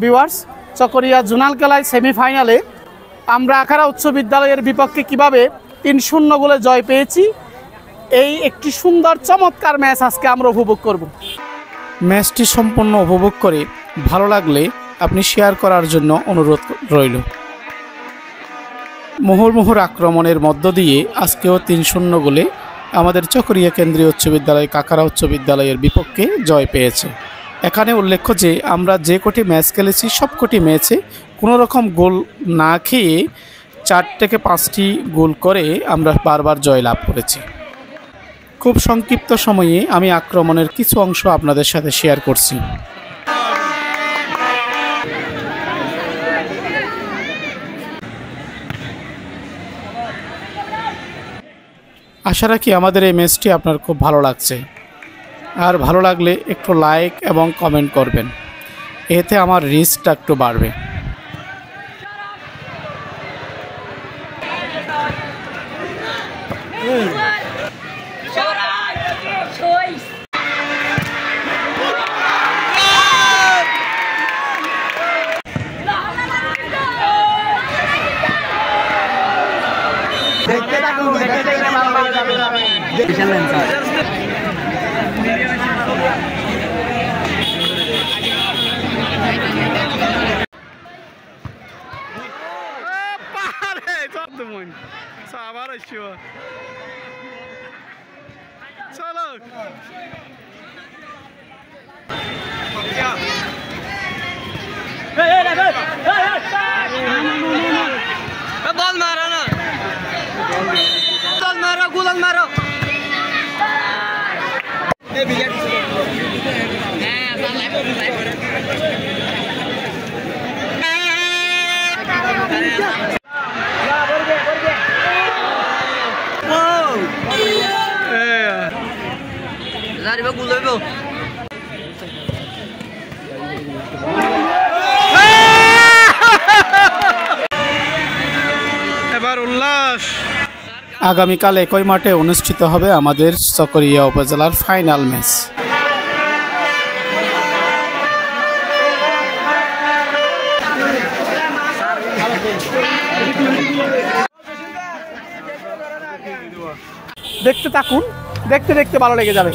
Viewers, Chakaria zonal খেলায় সেমিফাইনালে আমরা আখাড়া উচ্চ বিদ্যালয়ের বিপক্ষে কিভাবে ৩-০ গোলে জয় পেয়েছি, এই একটি সুন্দর চমৎকার ম্যাচ আজকে আমরা উপভোগ করব। ম্যাচটি সম্পূর্ণ উপভোগ করে ভালো লাগলে আপনি শেয়ার করার জন্য অনুরোধ রইল। মুহুর্মুহুর আক্রমণের মধ্য দিয়ে আজকেও ৩-০ গোলে আমাদের চকরিয়া কেন্দ্রীয় উচ্চ বিদ্যালয় কাকারা উচ্চ বিদ্যালয়ের বিপক্ষে জয় পেয়েছে। এখানে উল্লেখ্য যে আমরা যে কটি ম্যাচ খেলেছি সবকটি ম্যাচে কোনো রকম গোল না খেয়ে ৪ থেকে ৫টি গোল করে আমরা বারবার জয় লাভ করেছি। খুব সংক্ষিপ্ত সময়ে আমি আক্রমণের কিছু অংশ আপনাদের সাথে শেয়ার করছি। আশা রাখি আমাদের এই ম্যাচটি আপনার খুব ভালো লাগছে, আর ভালো লাগলে একটু লাইক এবং কমেন্ট করবেন, এতে আমার রিচটা একটু বাড়বে। बॉल मारो ना, बॉल मारो, गुलाल मारो। এবার উল্লাস। আগামীকাল একই মাঠে অনুষ্ঠিত হবে আমাদের চকরিয়া উপজেলার ফাইনাল ম্যাচ। দেখতে থাকুন, দেখতে দেখতে ভালো লেগে যাবে।